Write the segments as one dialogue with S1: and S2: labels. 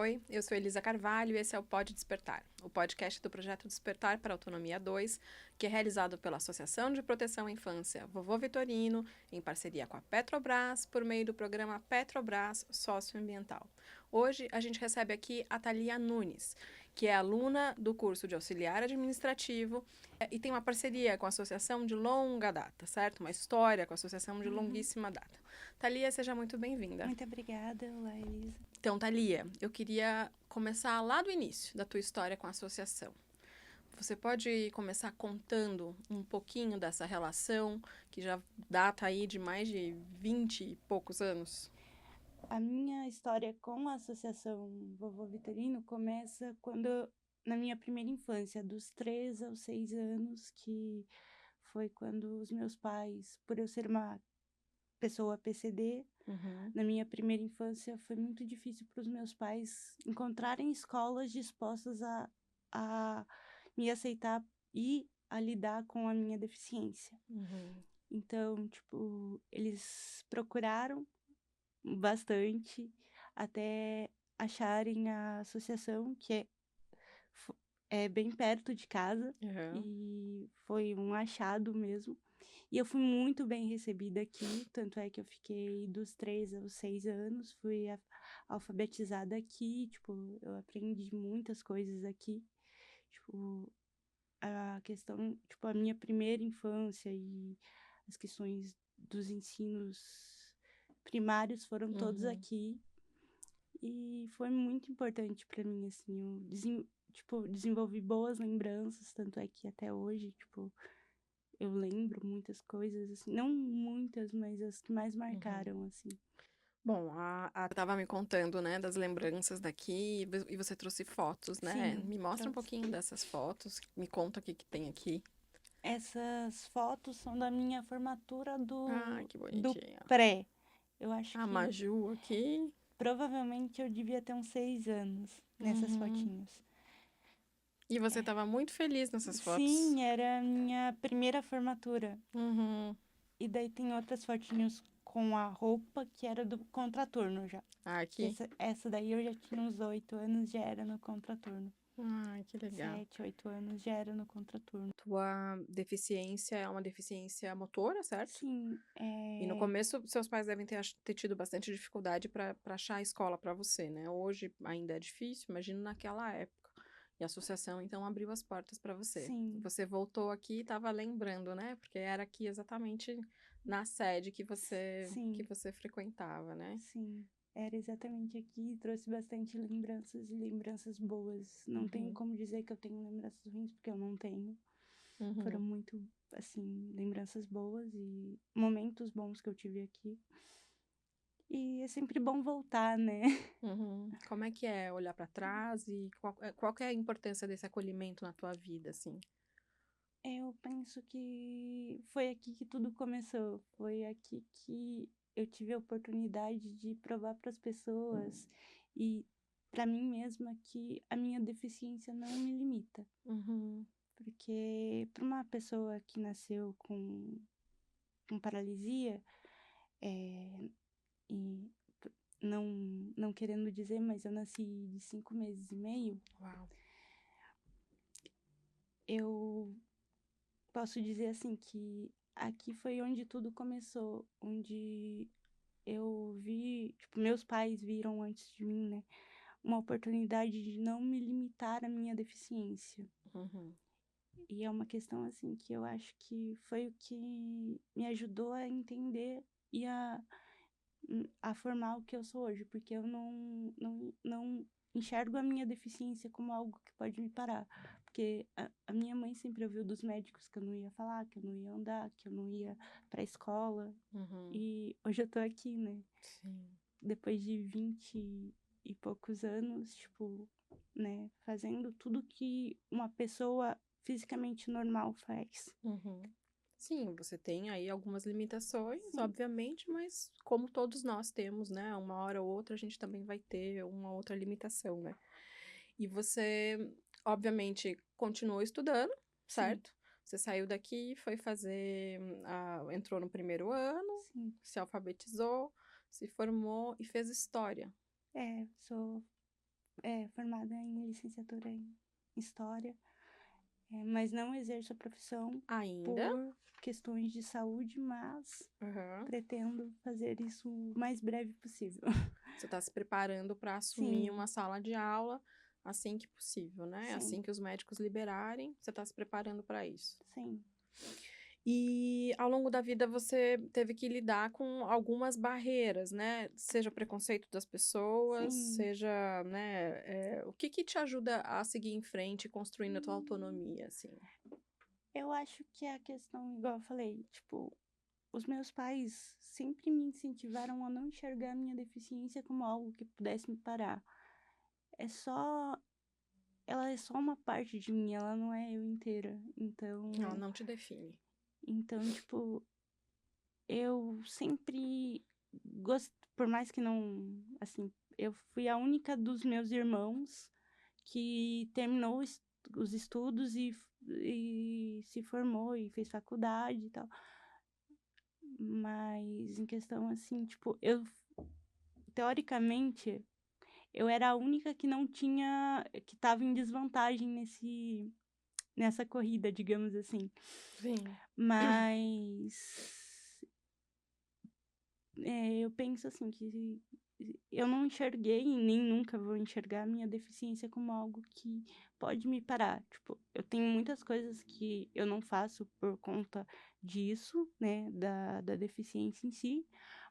S1: Oi, eu sou Elisa Carvalho e esse é o Pod Despertar, o podcast do projeto Despertar para a Autonomia 2, que é realizado pela Associação de Proteção à Infância Vovô Vitorino, em parceria com a Petrobras, por meio do programa Petrobras Socioambiental. Hoje a gente recebe aqui a Thalia Nunes, que é aluna do curso de auxiliar administrativo e tem uma parceria com a associação de longa data, certo? Uma história com a associação de longuíssima data. Thalia, seja muito bem-vinda.
S2: Muito obrigada. Olá, Elisa.
S1: Então, Thalia, eu queria começar lá do início da tua história com a associação. Você pode começar contando um pouquinho dessa relação, que já data aí de mais de 20 e poucos anos?
S2: A minha história com a Associação Vovô Vitorino começa na minha primeira infância, dos 3 aos 6 anos, que foi quando os meus pais, por eu ser uma pessoa PCD, na minha primeira infância foi muito difícil para os meus pais encontrarem escolas dispostas a me aceitar e a lidar com a minha deficiência. Então, tipo, eles procuraram bastante até acharem a associação, fo- é bem perto de casa, e foi um achado mesmo. E eu fui muito bem recebida aqui, tanto é que eu fiquei dos 3 aos 6 anos, fui alfabetizada aqui, tipo, eu aprendi muitas coisas aqui, tipo, a questão, tipo, a minha primeira infância e as questões dos ensinos primários foram todos aqui, e foi muito importante para mim, assim, tipo, desenvolvi boas lembranças, tanto é que até hoje, tipo, eu lembro muitas coisas, assim, não muitas, mas as que mais marcaram, assim.
S1: Bom, a estava me contando, né, das lembranças daqui e você trouxe fotos, né?
S2: Sim,
S1: Me mostra um
S2: trouxe.
S1: pouquinho dessas fotos, me conta o que que tem aqui.
S2: Essas fotos são da minha formatura
S1: Ai, que
S2: do
S1: bonitinha.
S2: pré. Eu acho
S1: A
S2: que
S1: Maju aqui.
S2: provavelmente eu devia ter uns 6 anos nessas
S1: Uhum.
S2: fotinhos.
S1: E você estava muito feliz nessas fotos.
S2: Sim, era a minha primeira formatura.
S1: Uhum.
S2: E daí tem outras fotinhos com a roupa que era do contraturno já.
S1: Ah,
S2: Que
S1: aqui.
S2: essa daí eu já tinha uns 8 anos, já era no contraturno.
S1: Ai, que legal.
S2: 7, 8 anos já era no contraturno.
S1: Tua deficiência é uma deficiência motora, certo?
S2: Sim,
S1: E no começo, seus pais devem ter tido bastante dificuldade para achar a escola para você, né? Hoje ainda é difícil, imagino naquela época. E a associação, então, abriu as portas para você.
S2: sim,
S1: Você voltou aqui e estava lembrando, né? Porque era aqui exatamente na sede que
S2: sim,
S1: você frequentava, né?
S2: sim. Era exatamente aqui, trouxe bastante lembranças e lembranças boas. Não tenho
S1: Uhum,
S2: como dizer que eu tenho lembranças ruins, porque eu não tenho. Foram
S1: uhum.
S2: muito, assim, lembranças boas e momentos bons que eu tive aqui. E é sempre bom voltar, né?
S1: Uhum. Como é que é olhar para trás e qual que é a importância desse acolhimento na tua vida, assim?
S2: Eu penso que foi aqui que tudo começou. Foi aqui que eu tive a oportunidade de provar para as pessoas e para mim mesma que a minha deficiência não me limita.
S1: Uhum,
S2: Porque para uma pessoa que nasceu com paralisia, e não, não querendo dizer, mas eu nasci de 5 meses e meio,
S1: uau.
S2: eu posso dizer assim que aqui foi onde tudo começou, onde eu vi, tipo, meus pais viram antes de mim, né, uma oportunidade de não me limitar à minha deficiência.
S1: Uhum,
S2: E é uma questão assim que eu acho que foi o que me ajudou a entender e a formar o que eu sou hoje, porque eu não enxergo a minha deficiência como algo que pode me parar. Porque a minha mãe sempre ouviu dos médicos que eu não ia falar, que eu não ia andar, que eu não ia pra escola.
S1: uhum.
S2: E hoje eu tô aqui, né?
S1: Sim.
S2: Depois de 20 e poucos anos, tipo, né? Fazendo tudo que uma pessoa fisicamente normal faz.
S1: Uhum. Sim, você tem aí algumas limitações,
S2: Sim,
S1: obviamente, mas como todos nós temos, né? Uma hora ou outra a gente também vai ter uma outra limitação, né? E você, obviamente, continuou estudando,
S2: sim,
S1: certo? Você saiu daqui, foi fazer, entrou no primeiro ano,
S2: sim.
S1: se alfabetizou, se formou e fez história.
S2: É, sou formada em licenciatura em História, mas não exerço a profissão
S1: Ainda?
S2: por questões de saúde, mas
S1: Uhum.
S2: pretendo fazer isso o mais breve possível.
S1: Você está se preparando para assumir
S2: Sim,
S1: uma sala de aula assim que possível, né?
S2: sim,
S1: Assim que os médicos liberarem, você está se preparando para isso.
S2: sim.
S1: E ao longo da vida você teve que lidar com algumas barreiras, né? Seja preconceito das pessoas,
S2: Sim.
S1: seja, né? O que que te ajuda a seguir em frente, construindo a tua autonomia, assim?
S2: Eu acho que é a questão, igual eu falei, tipo, os meus pais sempre me incentivaram a não enxergar a minha deficiência como algo que pudesse me parar. É só, ela é só uma parte de mim, ela não é eu inteira.
S1: Ela
S2: Então,
S1: não te define.
S2: tipo, eu sempre por mais que não, assim, eu fui a única dos meus irmãos que terminou os estudos e se formou e fez faculdade e tal. Mas em questão assim, tipo, teoricamente, eu era a única que não tinha, que estava em desvantagem nessa corrida, digamos assim.
S1: Sim.
S2: Mas eu penso assim que eu não enxerguei e nem nunca vou enxergar a minha deficiência como algo que pode me parar. Tipo, eu tenho muitas coisas que eu não faço por conta disso, né, da deficiência em si,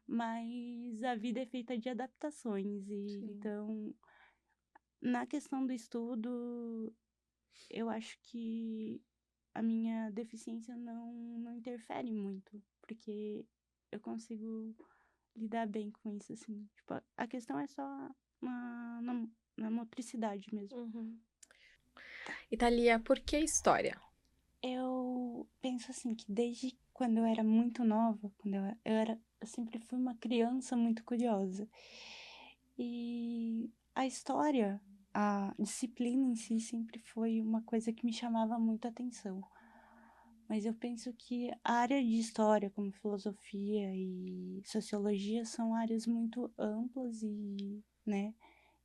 S2: mas a vida é feita de adaptações e
S1: Sim.
S2: então, na questão do estudo, eu acho que a minha deficiência não interfere muito, porque eu consigo lidar bem com isso, assim. Tipo, a questão é só na motricidade mesmo.
S1: Uhum. Italia, por que história?
S2: Eu penso assim que desde quando eu era muito nova, eu sempre fui uma criança muito curiosa. E a história, a disciplina em si sempre foi uma coisa que me chamava muito a atenção. Mas eu penso que a área de história, como filosofia e sociologia, são áreas muito amplas e, né,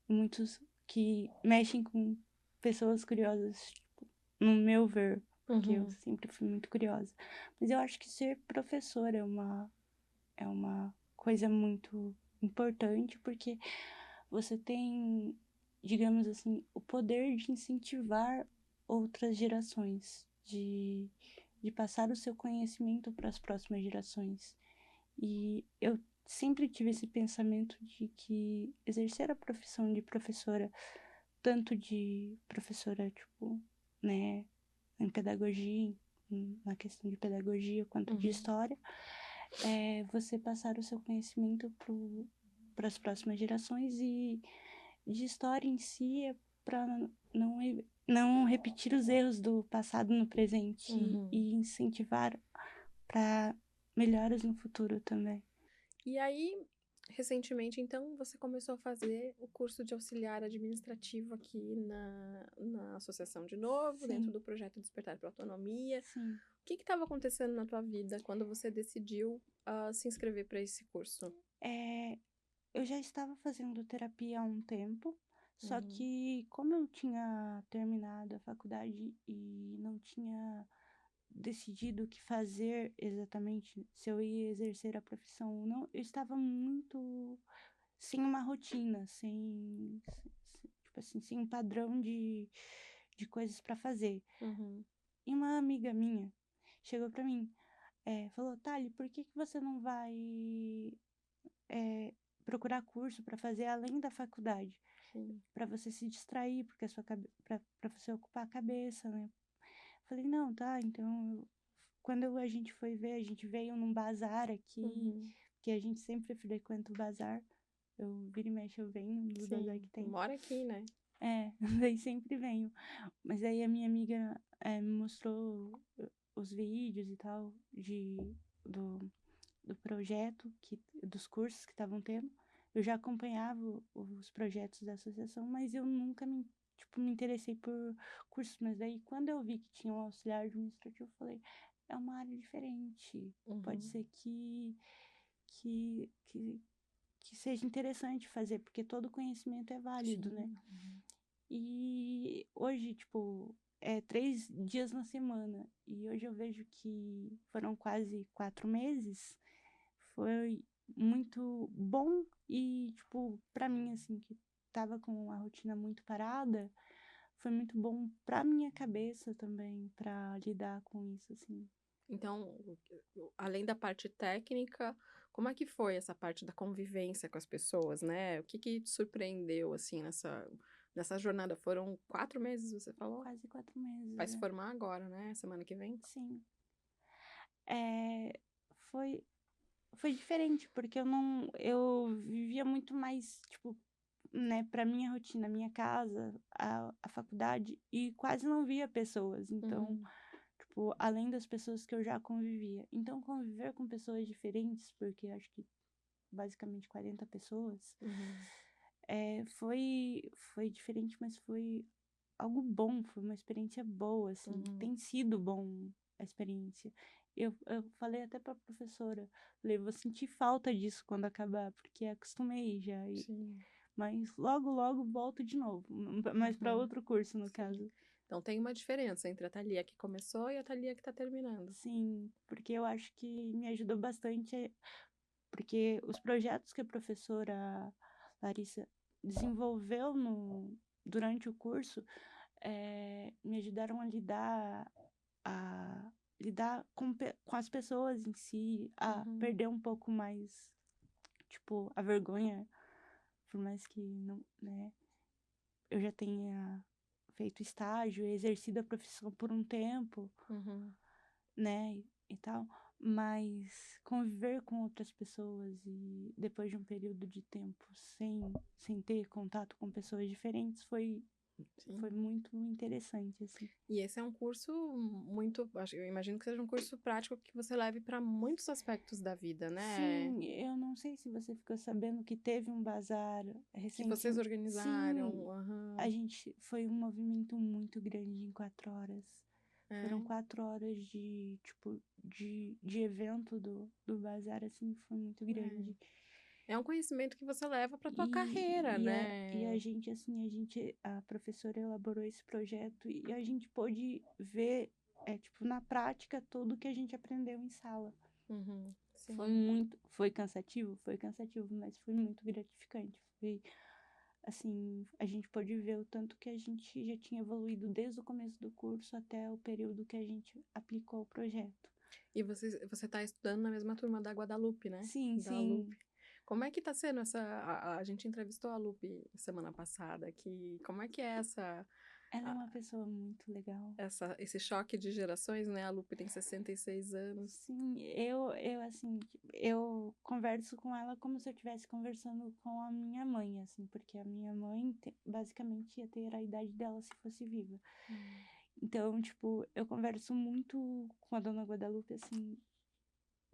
S2: muitos que mexem com pessoas curiosas, tipo, no meu ver, porque eu
S1: Uhum.
S2: sempre fui muito curiosa. Mas eu acho que ser professor é uma coisa muito importante, porque você tem, digamos assim, o poder de incentivar outras gerações, de passar o seu conhecimento para as próximas gerações. E eu sempre tive esse pensamento de que exercer a profissão de professora, tanto de professora, tipo, né, em pedagogia, na questão de pedagogia, quanto de
S1: Uhum.
S2: história, é você passar o seu conhecimento para as próximas gerações e de história em si é para não repetir os erros do passado no presente
S1: Uhum.
S2: e incentivar para melhoras no futuro também.
S1: E aí, recentemente, então, você começou a fazer o curso de auxiliar administrativo aqui na associação de novo, dentro
S2: Sim,
S1: do projeto Despertar para a Autonomia.
S2: sim.
S1: O que estava acontecendo na tua vida quando você decidiu se inscrever para esse curso?
S2: É, eu já estava fazendo terapia há um tempo, só
S1: Uhum.
S2: que como eu tinha terminado a faculdade e não tinha decidido o que fazer exatamente, se eu ia exercer a profissão ou não, eu estava muito sem uma rotina, tipo assim, sem um padrão de coisas para fazer.
S1: Uhum.
S2: E uma amiga minha chegou para mim, falou, Thali, por que que você não vai procurar curso para fazer além da faculdade?
S1: Sim.
S2: Para você se distrair, porque para você ocupar a cabeça, né? Falei, não, tá, então quando a gente foi ver, a gente veio num bazar aqui,
S1: Uhum.
S2: que a gente sempre frequenta o bazar. Eu vira e mexe, eu venho no bazar
S1: Sim.
S2: que tem.
S1: Mora aqui, né?
S2: Daí sempre venho. Mas aí a minha amiga me mostrou os vídeos e tal do, do projeto, dos cursos que estavam tendo. Eu já acompanhava os projetos da associação, mas eu nunca me interessei por cursos. Mas daí, quando eu vi que tinha um auxiliar administrativo, eu falei, é uma área diferente. Pode
S1: Uhum.
S2: ser que, que seja interessante fazer, porque todo conhecimento é válido, né?
S1: Sim. Uhum.
S2: E hoje, tipo, é 3 dias na semana. E hoje eu vejo que foram quase 4 meses. Foi muito bom e, tipo, pra mim, assim, que tava com a rotina muito parada, foi muito bom pra minha cabeça também, pra lidar com isso, assim.
S1: Então, além da parte técnica, como é que foi essa parte da convivência com as pessoas, né? O que que te surpreendeu, assim, nessa jornada? Foram 4 meses, você falou?
S2: Quase 4 meses,
S1: Vai se
S2: é.
S1: formar agora, né? Semana que vem?
S2: Sim. É, foi, foi diferente, porque eu vivia muito mais, tipo, né, pra minha rotina, minha casa, a faculdade, e quase não via pessoas. Então,
S1: Uhum,
S2: tipo, além das pessoas que eu já convivia. Então, conviver com pessoas diferentes, porque acho que basicamente 40 pessoas,
S1: uhum,
S2: foi diferente, mas foi algo bom, foi uma experiência boa, assim.
S1: uhum.
S2: Tem sido bom a experiência. Eu falei até pra professora, falei, vou sentir falta disso quando acabar, porque acostumei já.
S1: Sim.
S2: Mas logo, logo volto de novo, mas para
S1: Uhum,
S2: outro curso, no
S1: sim.
S2: caso.
S1: Então tem uma diferença entre a Thalia que começou e a Thalia que tá terminando.
S2: Sim, porque eu acho que me ajudou bastante, porque os projetos que a professora Larissa desenvolveu durante o curso me ajudaram a lidar com as pessoas em si, a
S1: Uhum,
S2: perder um pouco mais, tipo, a vergonha, por mais que não, né, eu já tenha feito estágio, exercido a profissão por um tempo,
S1: uhum.
S2: né, e tal, mas conviver com outras pessoas e depois de um período de tempo sem ter contato com pessoas diferentes foi
S1: Sim.
S2: muito interessante, assim.
S1: E esse é um curso muito, eu imagino que seja um curso prático que você leve para muitos aspectos da vida, né?
S2: Sim, eu não sei se você ficou sabendo que teve um bazar
S1: Que vocês
S2: recente. Sim,
S1: organizaram. Aham.
S2: a gente foi um movimento muito grande em 4 horas. Foram
S1: É.
S2: 4 horas de, tipo, de evento do bazar, assim, foi muito grande.
S1: É um conhecimento que você leva para tua
S2: E,
S1: carreira,
S2: e a
S1: né?
S2: gente, assim, a professora elaborou esse projeto e a gente pôde ver, tipo, na prática tudo que a gente aprendeu em sala.
S1: Uhum,
S2: Foi
S1: sim.
S2: muito, foi cansativo, mas foi muito gratificante. Foi, assim, a gente pôde ver o tanto que a gente já tinha evoluído desde o começo do curso até o período que a gente aplicou o projeto.
S1: E você tá estudando na mesma turma da Guadalupe, né?
S2: Sim,
S1: Da
S2: sim,
S1: Lupe. Como é que tá sendo essa. A gente entrevistou a Lupe semana passada, que como é que é
S2: ela é
S1: a-
S2: uma pessoa muito legal.
S1: esse choque de gerações, né? A Lupe tem 66 anos.
S2: Sim, eu assim, eu converso com ela como se eu estivesse conversando com a minha mãe, assim, porque a minha mãe basicamente ia ter a idade dela se fosse viva.
S1: Hum,
S2: Então, tipo, eu converso muito com a dona Guadalupe, assim,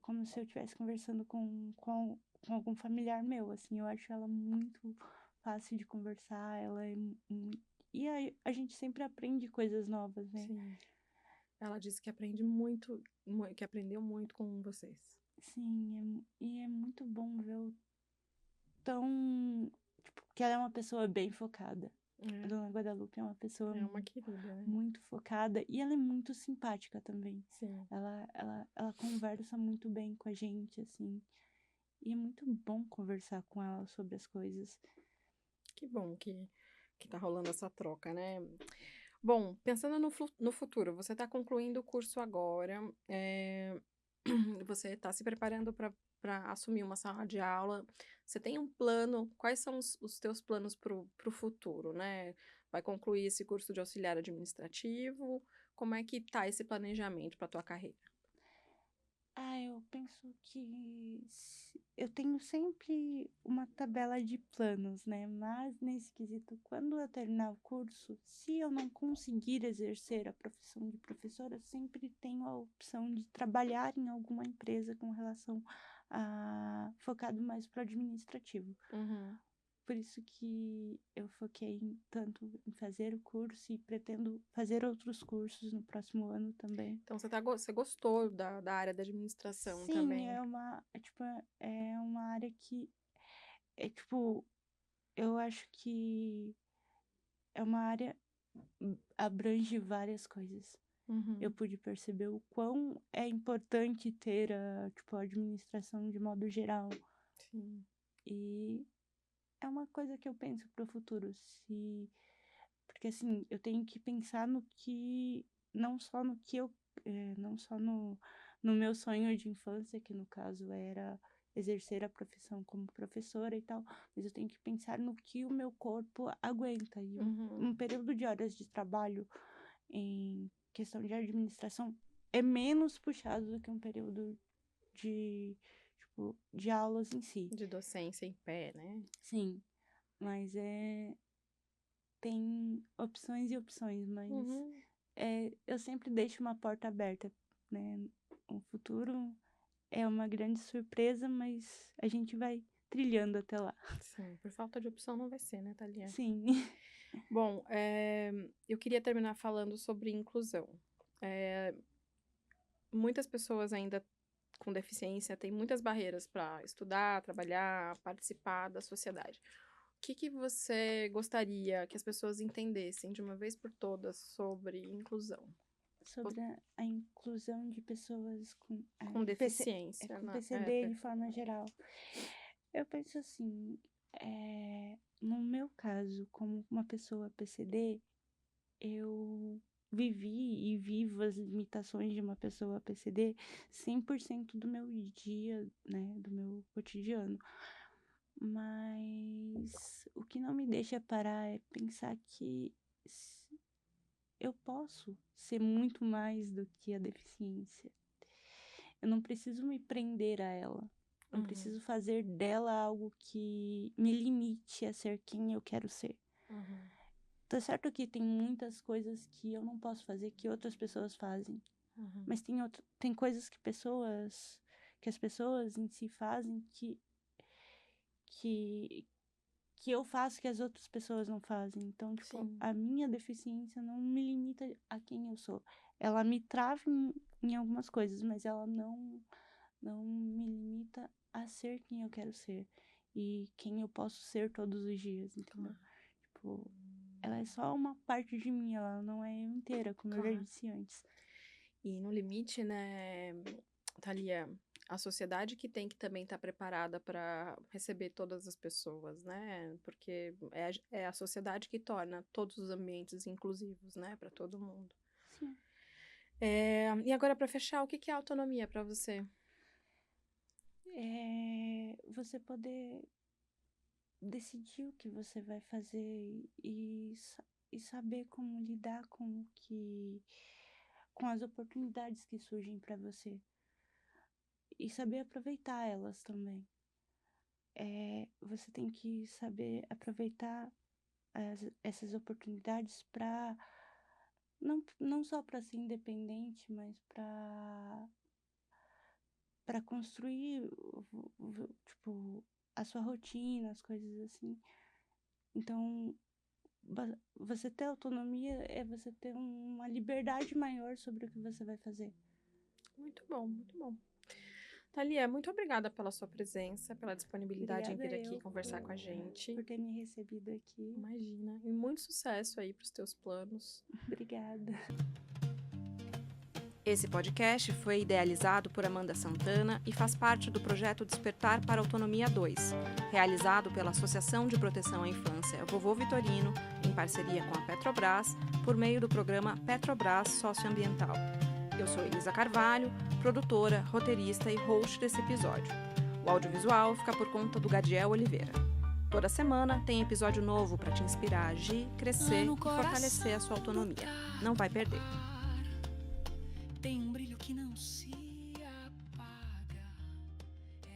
S2: como se eu estivesse conversando com algum familiar meu, assim. Eu acho ela muito fácil de conversar, ela é e a gente sempre aprende coisas novas, né?
S1: sim. Ela disse que aprende muito, que aprendeu muito com vocês.
S2: Sim, e é muito bom ver o tão, tipo, que ela é uma pessoa bem focada. A dona Guadalupe é uma pessoa
S1: É uma querida, né?
S2: muito focada e ela é muito simpática também.
S1: Sim.
S2: Ela conversa muito bem com a gente, assim. E é muito bom conversar com ela sobre as coisas.
S1: Que bom que tá rolando essa troca, né? Bom, pensando no futuro, você está concluindo o curso agora, você está se preparando para assumir uma sala de aula. Você tem um plano? Quais são os teus planos para o futuro, né? Vai concluir esse curso de auxiliar administrativo? Como é que tá esse planejamento para tua carreira?
S2: Eu penso que eu tenho sempre uma tabela de planos, né? Mas nesse quesito, quando eu terminar o curso, se eu não conseguir exercer a profissão de professora, eu sempre tenho a opção de trabalhar em alguma empresa com relação a focado mais para o administrativo.
S1: Uhum.
S2: Por isso que eu foquei tanto em fazer o curso e pretendo fazer outros cursos no próximo ano também.
S1: Então você gostou da área da administração
S2: Sim,
S1: também?
S2: tipo, é uma área que tipo, eu acho que é uma área abrange várias coisas. Eu
S1: Uhum.
S2: pude perceber o quão é importante ter a administração de modo geral.
S1: Sim.
S2: E é uma coisa que eu penso pro futuro, porque assim, eu tenho que pensar no que, não só no que eu, não só no meu sonho de infância, que no caso era exercer a profissão como professora e tal, mas eu tenho que pensar no que o meu corpo aguenta. E um
S1: Uhum.
S2: período de horas de trabalho em questão de administração é menos puxado do que um período de, de aulas em si.
S1: De docência em pé, né?
S2: Sim, mas tem opções e opções, mas
S1: Uhum.
S2: eu sempre deixo uma porta aberta, né? O futuro é uma grande surpresa, mas a gente vai trilhando até lá.
S1: Sim, por falta de opção não vai ser, né, Thalia?
S2: Sim.
S1: Bom, eu queria terminar falando sobre inclusão. Eh, Muitas pessoas ainda com deficiência têm muitas barreiras para estudar, trabalhar, participar da sociedade. O que que você gostaria que as pessoas entendessem de uma vez por todas sobre inclusão?
S2: Sobre a inclusão de pessoas
S1: Com deficiência,
S2: com
S1: né?
S2: PCD de forma geral. Eu penso assim, no meu caso, como uma pessoa PCD, eu vivi e vivo as limitações de uma pessoa PCD 100% do meu dia, né, do meu cotidiano. Mas o que não me deixa parar é pensar que eu posso ser muito mais do que a deficiência. Eu não preciso me prender a ela. Não
S1: Uhum,
S2: preciso fazer dela algo que me limite a ser quem eu quero ser.
S1: uhum,
S2: Tá certo que tem muitas coisas que eu não posso fazer que outras pessoas fazem,
S1: uhum.
S2: mas tem coisas que as pessoas em si fazem que que eu faço que as outras pessoas não fazem. Então, tipo,
S1: Sim,
S2: a minha deficiência não me limita a quem eu sou. Ela me trava em algumas coisas, mas ela não me limita a ser quem eu quero ser e quem eu posso ser todos os dias, entendeu?
S1: claro,
S2: Tipo, ela é só uma parte de mim, ela não é eu inteira, como eu já
S1: claro.
S2: disse antes.
S1: E no limite, né, Thalia, a sociedade que tem que também estar preparada para receber todas as pessoas, né? Porque é a sociedade que torna todos os ambientes inclusivos, né, para todo mundo.
S2: Sim.
S1: E agora, para fechar, o que que é autonomia para você?
S2: É você poder decidir o que você vai fazer e saber como lidar com as oportunidades que surgem para você e saber aproveitar elas também. Você tem que saber aproveitar essas oportunidades para não só para ser independente, mas para construir tipo a sua rotina, as coisas assim. Então, você ter autonomia é você ter uma liberdade maior sobre o que você vai fazer.
S1: Muito bom, muito bom. Thalia, muito obrigada pela sua presença, pela disponibilidade em
S2: Obrigada
S1: vir aqui
S2: eu
S1: conversar com a gente.
S2: por ter me recebido aqui.
S1: Imagina. E muito sucesso aí para os teus planos.
S2: Obrigada.
S1: Esse podcast foi idealizado por Amanda Santana e faz parte do projeto Despertar para a Autonomia 2, realizado pela Associação de Proteção à Infância Vovô Vitorino, em parceria com a Petrobras, por meio do programa Petrobras Socioambiental. Eu sou Elisa Carvalho, produtora, roteirista e host desse episódio. O audiovisual fica por conta do Gadiel Oliveira. Toda semana tem episódio novo para te inspirar a agir, crescer e fortalecer a sua autonomia. Não vai perder.
S3: Tem um brilho que não se